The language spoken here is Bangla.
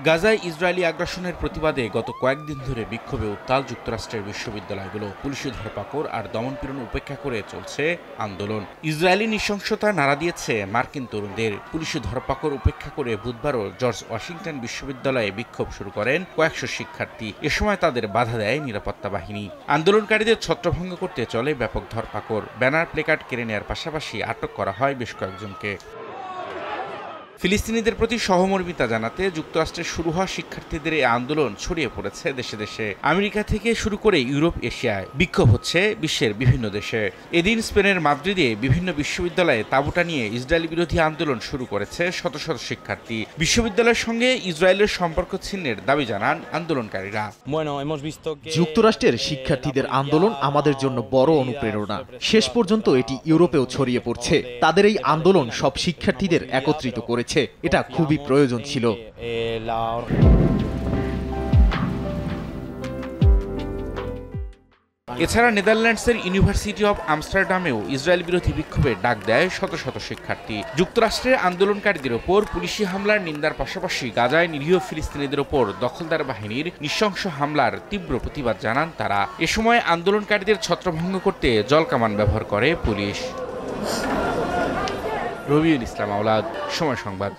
গাজায় ইসরায়েলি আগ্রাসনের প্রতিবাদে গত কয়েকদিন ধরে বিক্ষোভে উত্তাল যুক্তরাষ্ট্রের বিশ্ববিদ্যালয়গুলো। পুলিশি ধরপাকড় আর দমনপীড়ন উপেক্ষা করে চলছে আন্দোলন। ইসরায়েলি নৃশংসতা নাড়া দিয়েছে মার্কিন তরুণদের। পুলিশি ধরপাকড় উপেক্ষা করে বুধবারও জর্জ ওয়াশিংটন বিশ্ববিদ্যালয়ে বিক্ষোভ শুরু করেন কয়েকশো শিক্ষার্থী। এ সময় তাদের বাধা দেয় নিরাপত্তা বাহিনী। আন্দোলনকারীদের ছত্রভঙ্গ করতে চলে ব্যাপক ধরপাকড়। ব্যানার প্লেকার্ড কেড়ে নেওয়ার পাশাপাশি আটক করা হয় বেশ কয়েকজনকে। ফিলিস্তিনিদের প্রতি সহমর্মিতা জানাতে যুক্তরাষ্ট্রে শুরু হওয়া শিক্ষার্থীদের এই আন্দোলন ছড়িয়ে পড়েছে দেশে দেশে। আমেরিকা থেকে শুরু করে ইউরোপ, এশিয়ায় বিক্ষোভ হচ্ছে বিশ্বের বিভিন্ন দেশে। এদিন স্পেনের মাদ্রিদে বিভিন্ন বিশ্ববিদ্যালয়ে তাঁবুটা নিয়ে ইসরায়েল বিরোধী আন্দোলন শুরু করেছে শত শত শিক্ষার্থী। বিশ্ববিদ্যালয়ের সঙ্গে ইসরায়েলের সম্পর্ক ছিন্নের দাবি জানান আন্দোলনকারীরা। যুক্তরাষ্ট্রের শিক্ষার্থীদের আন্দোলন আমাদের জন্য বড় অনুপ্রেরণা। শেষ পর্যন্ত এটি ইউরোপেও ছড়িয়ে পড়ছে। তাদের এই আন্দোলন সব শিক্ষার্থীদের একত্রিত করেছে। এটা খুবই প্রয়োজন ছিল। এছাড়া নেদারল্যান্ডসের ইউনিভার্সিটি অব আমস্টারডামেও ইসরায়েল বিরোধী বিক্ষোভে ডাক দেয় শত শত শিক্ষার্থী। যুক্তরাষ্ট্রের আন্দোলনকারীদের ওপর পুলিশি হামলার নিন্দার পাশাপাশি গাজায় নিরীহ ফিলিস্তিনিদের ওপর দখলদার বাহিনীর নৃশংস হামলার তীব্র প্রতিবাদ জানান তারা। এ সময় আন্দোলনকারীদের ছত্রভঙ্গ করতে জলকামান ব্যবহার করে পুলিশ। রবিউল ইসলাম আওলাদ, সময় সংবাদ।